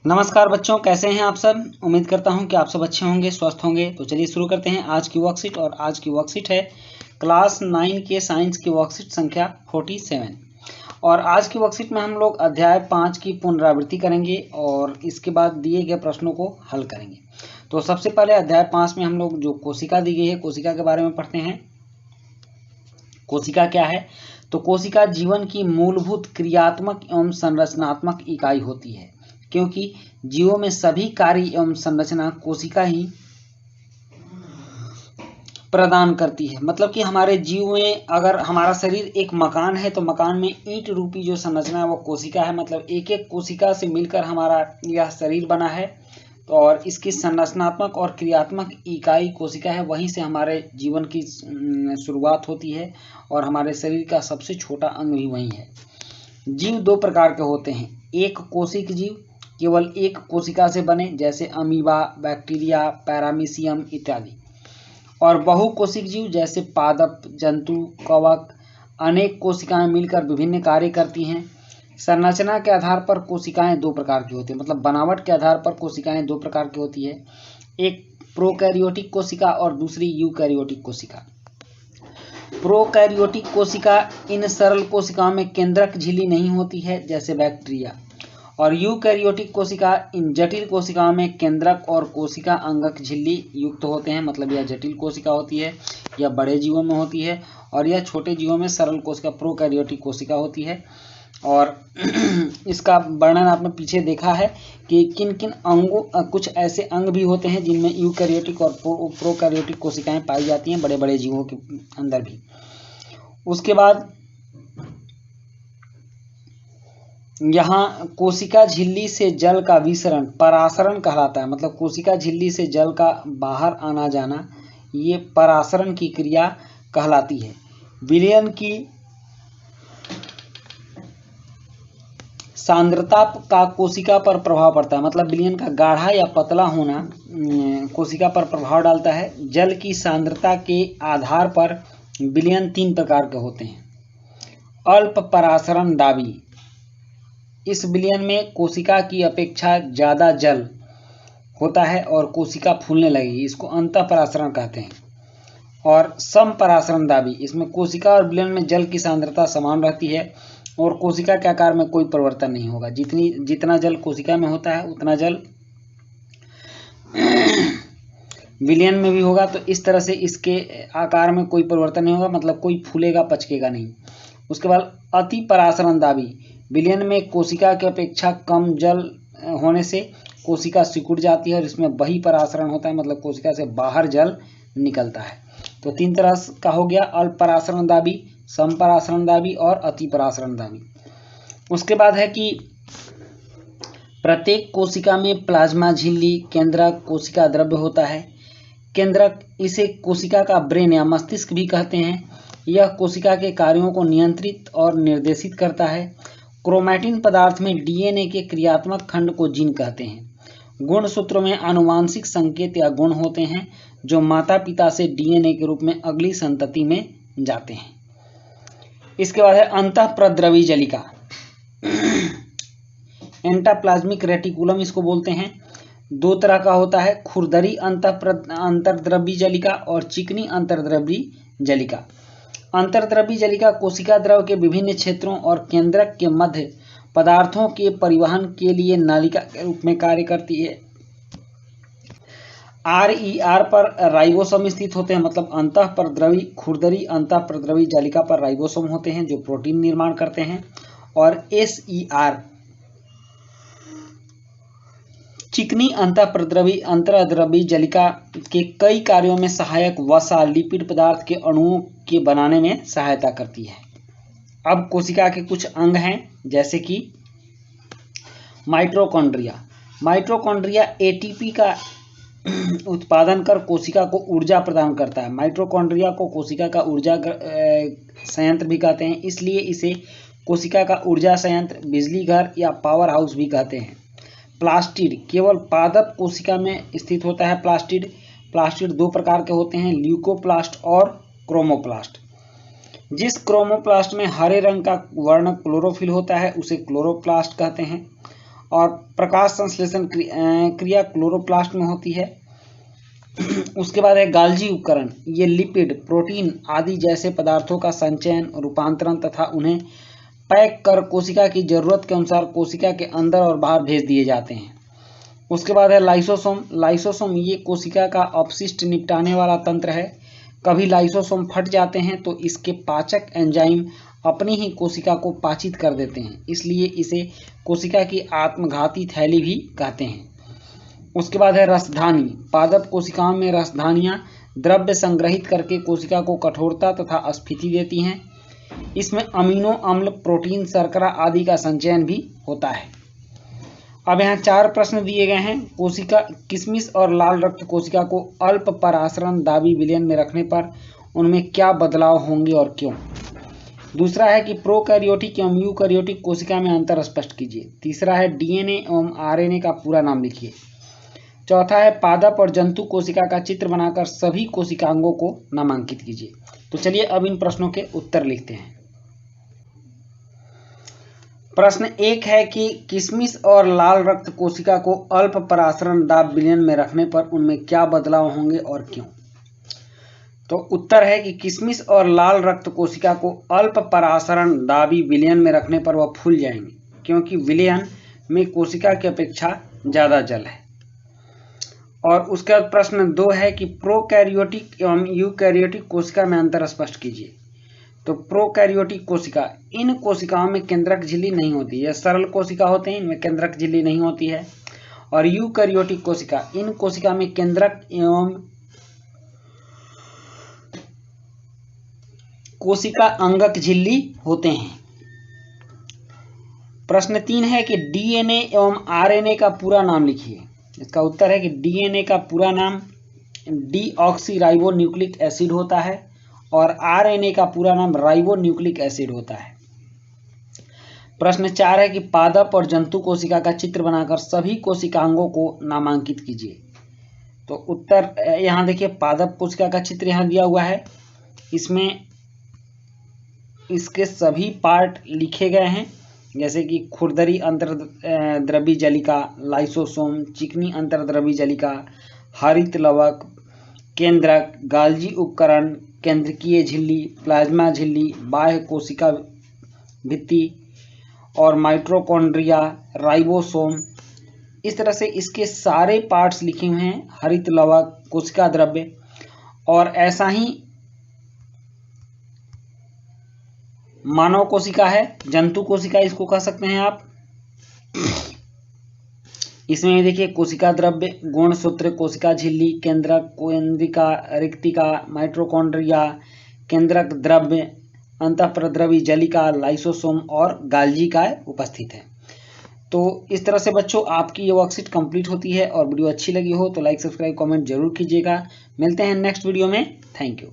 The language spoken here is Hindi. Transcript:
नमस्कार बच्चों, कैसे हैं आप सब। उम्मीद करता हूं कि आप सब अच्छे होंगे, स्वस्थ होंगे। तो चलिए शुरू करते हैं आज की वर्कशीट। और आज की वर्कशीट है क्लास 9 के साइंस की वर्कशीट संख्या 47। और आज की वर्कशीट में हम लोग अध्याय 5 की पुनरावृत्ति करेंगे और इसके बाद दिए गए प्रश्नों को हल करेंगे। तो सबसे पहले अध्याय 5 में हम लोग जो कोशिका दी गई है, कोशिका के बारे में पढ़ते हैं। कोशिका क्या है? तो कोशिका जीवन की मूलभूत क्रियात्मक एवं संरचनात्मक इकाई होती है, क्योंकि जीवों में सभी कार्य एवं संरचना कोशिका ही प्रदान करती है। मतलब कि हमारे जीव में, अगर हमारा शरीर एक मकान है तो मकान में ईंट रूपी जो संरचना है वो कोशिका है। मतलब एक एक कोशिका से मिलकर हमारा यह शरीर बना है। तो और इसकी संरचनात्मक और क्रियात्मक इकाई कोशिका है। वहीं से हमारे जीवन की शुरुआत होती है और हमारे शरीर का सबसे छोटा अंग भी वही है। जीव दो प्रकार के होते हैं। एक कोशिक जीव केवल एक कोशिका से बने, जैसे अमीबा, बैक्टीरिया, पैरामीशियम इत्यादि। और बहुकोशिक जीव जैसे पादप, जंतु, कवक। अनेक कोशिकाएं मिलकर विभिन्न कार्य करती हैं। संरचना के आधार पर कोशिकाएं दो प्रकार की होती है। मतलब बनावट के आधार पर कोशिकाएं दो प्रकार की होती है। एक प्रोकैरियोटिक कोशिका और दूसरी यूकैरियोटिक कोशिका। प्रोकैरियोटिक कोशिका इन सरल कोशिकाओं में केंद्रक झिल्ली नहीं होती है, जैसे बैक्टीरिया। और यूकैरियोटिक कोशिका इन जटिल कोशिकाओं में केंद्रक और कोशिका अंगक झिल्ली युक्त होते हैं। मतलब यह जटिल कोशिका होती है, यह बड़े जीवों में होती है, और यह छोटे जीवों में सरल कोशिका प्रोकैरियोटिक कोशिका होती है। और इसका वर्णन आपने पीछे देखा है कि किन किन अंगों, कुछ ऐसे अंग भी होते हैं जिनमें यूकैरियोटिक और प्रोकैरियोटिक कोशिकाएं पाई जाती हैं, बड़े बड़े जीवों के अंदर भी। उसके बाद यहाँ कोशिका झिल्ली से जल का विसरण परासरण कहलाता है। मतलब कोशिका झिल्ली से जल का बाहर आना जाना, ये परासरण की क्रिया कहलाती है। विलयन की सांद्रता का कोशिका पर प्रभाव पड़ता है। मतलब विलयन का गाढ़ा या पतला होना कोशिका पर प्रभाव डालता है। जल की सांद्रता के आधार पर विलयन तीन प्रकार के होते हैं। अल्प परासरण दाबी, इस विलयन में कोशिका की अपेक्षा ज़्यादा जल होता है और कोशिका फूलने लगेगी, इसको अंतःपरासरण कहते हैं। और समपरासरण दाबी, इसमें कोशिका और विलयन में जल की सांद्रता समान रहती है और कोशिका के आकार में कोई परिवर्तन नहीं होगा। जितना जल कोशिका में होता है उतना जल विलयन में भी होगा। तो इस तरह से इसके आकार में कोई परिवर्तन नहीं होगा, मतलब कोई फूलेगा पचकेगा नहीं। उसके बाद अति परासरण दाबी, विलयन में कोशिका की अपेक्षा कम जल होने से कोशिका सिकुड़ जाती है और इसमें बही परासरण होता है। मतलब कोशिका से बाहर जल निकलता है। तो तीन तरह का हो गया, अल्प परासरण दाबी, समपरासरण दाबी और अति परासरण दाबी। उसके बाद है कि प्रत्येक कोशिका में प्लाज्मा झिल्ली, केंद्रक, कोशिका द्रव्य होता है। केंद्रक, इसे कोशिका का ब्रेन या मस्तिष्क भी कहते हैं। यह कोशिका के कार्यों को नियंत्रित और निर्देशित करता है। क्रोमैटिन पदार्थ में डीएनए के क्रियात्मक खंड को जीन कहते हैं। गुणसूत्रों में आनुवांशिक संकेत या गुण होते हैं जो माता पिता से डीएनए के रूप में अगली संतति में जाते हैं। इसके बाद है अंतःप्रद्रवी जलिका, एंटाप्लाज्मिक रेटिकुलम इसको बोलते हैं। दो तरह का होता है, खुरदरी अंतर्द्रवी जलिका और चिकनी अंतर्द्रवी जलिका। अंतर्द्रवी जलिका कोशिका द्रव के विभिन्न क्षेत्रों और केंद्रक के मध्य पदार्थों के परिवहन के लिए नालिका के रूप में कार्य करती है। RER पर राइबोसोम स्थित होते हैं। मतलब अंतःप्रद्रवी खुरदरी अंतःप्रद्रवी जलिका पर राइबोसोम होते हैं जो प्रोटीन निर्माण करते हैं। और SER चिकनी अंतःद्रवी जलिका के कई कार्यों में सहायक वसा, लिपिड पदार्थ के अणुओं के बनाने में सहायता करती है। अब कोशिका के कुछ अंग हैं, जैसे कि माइटोकॉन्ड्रिया। माइटोकॉन्ड्रिया ATP का उत्पादन कर कोशिका को ऊर्जा प्रदान करता है। माइटोकॉन्ड्रिया को कोशिका का ऊर्जा संयंत्र भी कहते हैं, इसलिए इसे कोशिका का ऊर्जा संयंत्र, बिजली घर या पावर हाउस भी कहते हैं। प्लास्टिड केवल पादप कोशिका में स्थित होता है। प्लास्टिड दो प्रकार के होते हैं, ल्यूकोप्लास्ट और क्रोमोप्लास्ट। जिस क्रोमोप्लास्ट में हरे रंग का वर्ण क्लोरोफिल होता है उसे क्लोरोप्लास्ट कहते हैं। और प्रकाश संश्लेषण क्रिया क्लोरोप्लास्ट में होती है। उसके बाद है गाल्जी उपकरण, ये लिपिड, प्रोटीन आदि जैसे पदार्थों का संचयन, रूपांतरण तथा उन्हें पैक कर कोशिका की जरूरत के अनुसार कोशिका के अंदर और बाहर भेज दिए जाते हैं। उसके बाद है लाइसोसोम। लाइसोसोम ये कोशिका का अपशिष्ट निपटाने वाला तंत्र है। कभी लाइसोसोम फट जाते हैं तो इसके पाचक एंजाइम अपनी ही कोशिका को पाचित कर देते हैं, इसलिए इसे कोशिका की आत्मघाती थैली भी कहते हैं। उसके बाद है रसधानी। पादप कोशिकाओं में रसधानियां द्रव्य संग्रहित करके कोशिका को कठोरता तथा स्फीति देती हैं। इसमें अमीनो अम्ल, प्रोटीन, शर्करा आदि का संचयन भी होता है। अब यहाँ 4 प्रश्न दिए गए हैं। कोशिका किशमिश और लाल रक्त कोशिका को अल्प परासरण दाबी विलयन में रखने पर उनमें क्या बदलाव होंगे और क्यों। दूसरा है कि प्रोकैरियोटिक एवं यूकैरियोटिक कोशिका में अंतर स्पष्ट कीजिए। तीसरा है डीएनए एवं आरएनए का पूरा नाम लिखिए। चौथा है पादप और जंतु कोशिका का चित्र बनाकर सभी कोशिकांगों को नामांकित कीजिए। तो चलिए अब इन प्रश्नों के उत्तर लिखते हैं। प्रश्न 1 है कि किशमिश और लाल रक्त कोशिका को अल्प परासरण दाब विलयन में रखने पर उनमें क्या बदलाव होंगे और क्यों। तो उत्तर है कि किशमिश और लाल रक्त कोशिका को अल्प परासरण दाबी विलयन में रखने पर वह फूल जाएंगे, क्योंकि विलयन में कोशिका की अपेक्षा ज़्यादा जल है। और उसके बाद प्रश्न 2 है कि प्रोकैरियोटिक एवं यूकैरियोटिक कोशिका में अंतर स्पष्ट कीजिए। तो प्रोकैरियोटिक कोशिका, इन कोशिकाओं में केंद्रक झिल्ली नहीं होती, यह सरल कोशिका होते हैं, इनमें केंद्रक झिल्ली नहीं होती है। और यूकैरियोटिक कोशिका, इन कोशिका में केंद्रक एवं कोशिका अंगक झिल्ली होते हैं। प्रश्न 3 है कि डीएनए एवं आरएनए का पूरा नाम लिखिए। इसका उत्तर है कि डीएनए का पूरा नाम डीऑक्सीराइबोन्यूक्लिक एसिड होता है और आरएनए का पूरा नाम राइबोन्यूक्लिक एसिड होता है। प्रश्न 4 है कि पादप और जंतु कोशिका का चित्र बनाकर सभी कोशिकांगों को नामांकित कीजिए। तो उत्तर यहाँ देखिए, पादप कोशिका का चित्र यहाँ दिया हुआ है, इसमें इसके सभी पार्ट लिखे गए हैं, जैसे कि खुरदरी अंतर्द्रवी जलिका, लाइसोसोम, चिकनी अंतर्द्रवी जलिका, हरित लवक, केंद्रक, गाल्जी उपकरण, केंद्रकीय झिल्ली, प्लाज्मा झिल्ली, बाह्य कोशिका भित्ति और माइटोकॉन्ड्रिया, राइबोसोम। इस तरह से इसके सारे पार्ट्स लिखे हुए हैं, हरित लवक, कोशिका द्रव्य। और ऐसा ही मानव कोशिका है, जंतु कोशिका इसको कह सकते हैं आप। इसमें देखिए कोशिका द्रव्य, गुणसूत्र, कोशिका झिल्ली, केंद्रक, केंद्रिका, रिक्तिका, माइटोकॉन्ड्रिया, केंद्रक द्रव्य, अंतःप्रद्रवी जलिका, लाइसोसोम और गाल्जी का उपस्थित है। तो इस तरह से बच्चों आपकी ये वर्कशीट कंप्लीट होती है। और वीडियो अच्छी लगी हो तो लाइक, सब्सक्राइब, कमेंट जरूर कीजिएगा। मिलते हैं नेक्स्ट वीडियो में। Thank you.